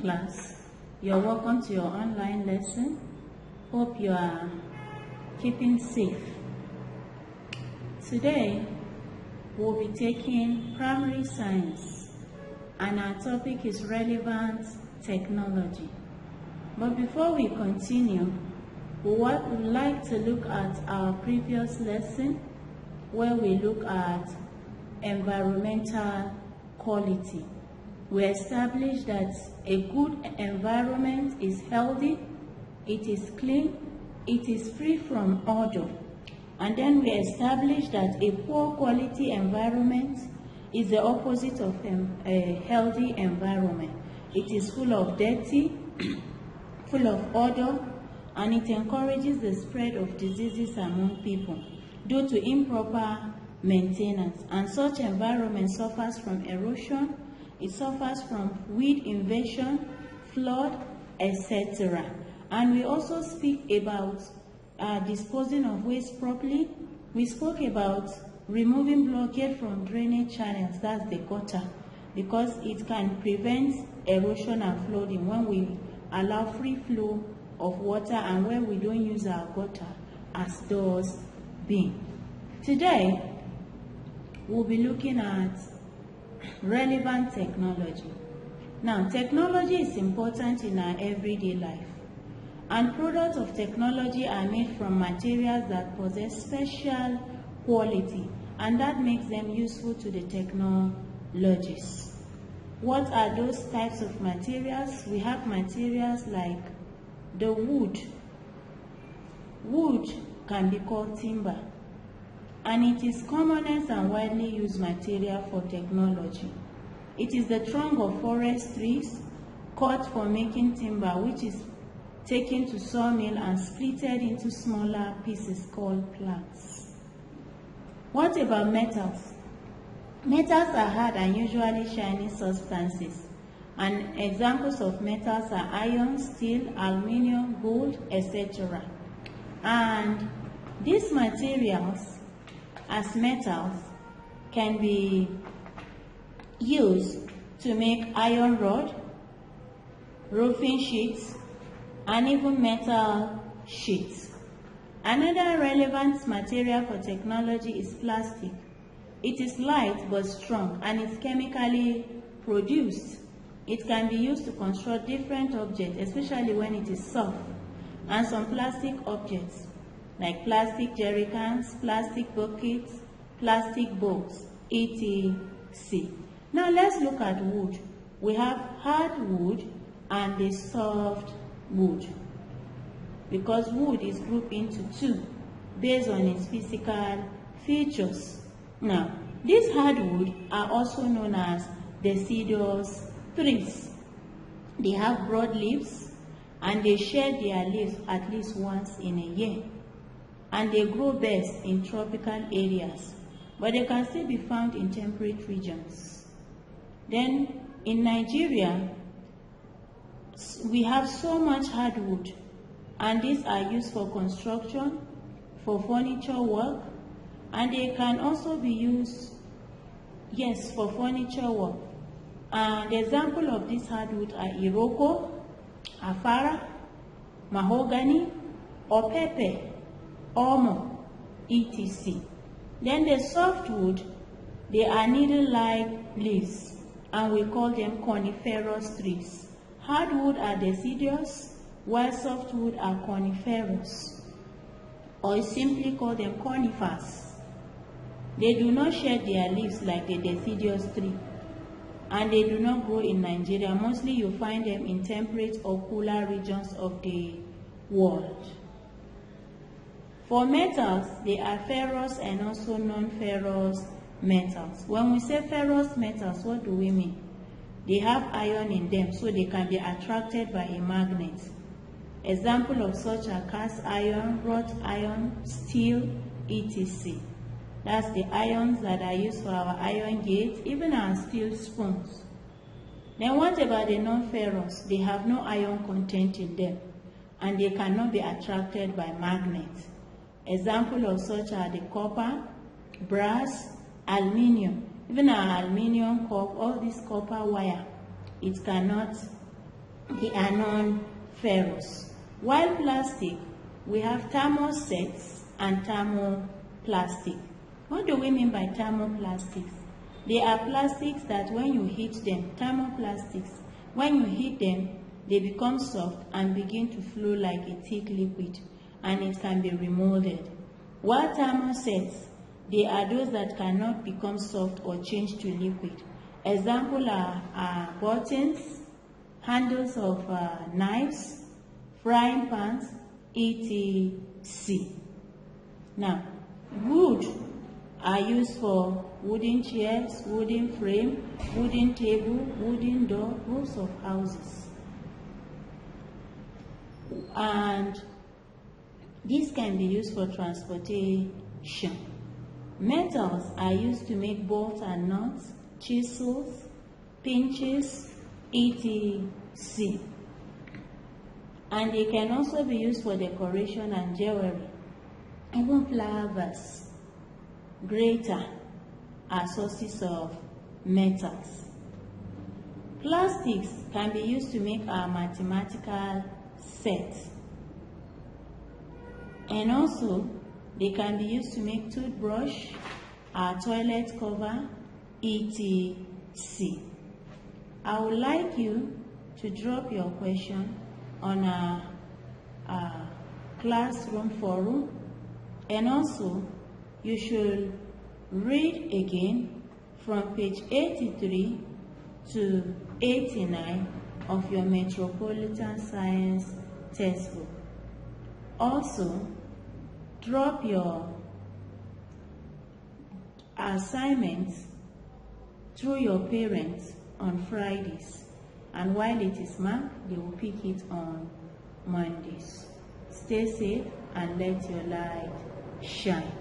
class. You're welcome to your online lesson. Hope you are keeping safe. Today, we'll be taking primary science, and our topic is relevant technology. But before we continue, we would like to look at our previous lesson where we look at environmental quality. We established that a good environment is healthy, it is clean, it is free from odor. And then we established that a poor quality environment is the opposite of a healthy environment. It is full of dirty, full of odor, and it encourages the spread of diseases among people due to improper maintenance. And such environment suffers from erosion, it suffers from weed invasion, flood, etc. And we also speak about disposing of waste properly. We spoke about removing blockade from drainage channels, that's the gutter, because it can prevent erosion and flooding when we allow free flow of water and when we don't use our gutter as does being. Today, we'll be looking at relevant technology. Now, technology is important in our everyday life, and products of technology are made from materials that possess special quality, and that makes them useful to the technologists. What are those types of materials? We have materials like the wood. Wood can be called timber, and it is commonest and widely used material for technology. It is the trunk of forest trees cut for making timber, which is taken to sawmill and splitted into smaller pieces called planks. What about metals? Metals are hard and usually shiny substances, and examples of metals are iron, steel, aluminium, gold, etc. And these materials as metals can be used to make iron rod, roofing sheets, and even metal sheets. Another relevant material for technology is plastic. It is light but strong, and it's chemically produced. It can be used to construct different objects, especially when it is soft. And some plastic objects, like plastic jerry cans, plastic buckets, plastic bowls, etc. Now let's look at wood. We have hard wood and the soft wood, because wood is grouped into two based on its physical features. Now, these hardwood are also known as deciduous trees. They have broad leaves, and they shed their leaves at least once in a year. And they grow best in tropical areas, but they can still be found in temperate regions. Then, in Nigeria, we have so much hardwood, and these are used for construction, for furniture work, and they can also be used, yes, for furniture work. And the example of this hardwood are iroko, afara, mahogany, opepe, omo, etc. Then the softwood, they are needle-like leaves, and we call them coniferous trees. Hardwood are deciduous, while softwood are coniferous, or simply call them conifers. They do not shed their leaves like the deciduous tree, and they do not grow in Nigeria. Mostly you find them in temperate or cooler regions of the world. For metals, they are ferrous and also non-ferrous metals. When we say ferrous metals, what do we mean? They have iron in them, so they can be attracted by a magnet. Example of such are cast iron, wrought iron, steel, etc. That's the irons that are used for our iron gates, even our steel spoons. Then what about the non-ferrous? They have no iron content in them, and they cannot be attracted by magnets. Example of such are the copper, brass, aluminium. Even our aluminium cup, all this copper wire, it cannot they are non-ferrous. While plastic, we have thermosets and thermoplastic. What do we mean by thermoplastics? They are plastics that when you heat them, thermoplastics, when you heat them, they become soft and begin to flow like a thick liquid, and it can be remolded. While thermosets, they are those that cannot become soft or change to liquid. Examples are buttons, handles of knives, frying pans, etc. Now, wood are used for wooden chairs, wooden frame, wooden table, wooden door, roofs of houses. And these can be used for transportation. Metals are used to make bolts and nuts, chisels, pinches, etc. And they can also be used for decoration and jewelry. Even flower vase, grater are sources of metals. Plastics can be used to make our mathematical sets. And also, they can be used to make toothbrush, our toilet cover, etc. I would like you to drop your question on our classroom forum, and also you should read again from page 83 to 89 of your Metropolitan Science textbook. Also, drop your assignments through your parents on Fridays, and while it is marked, they will pick it on Mondays. Stay safe and let your light shine.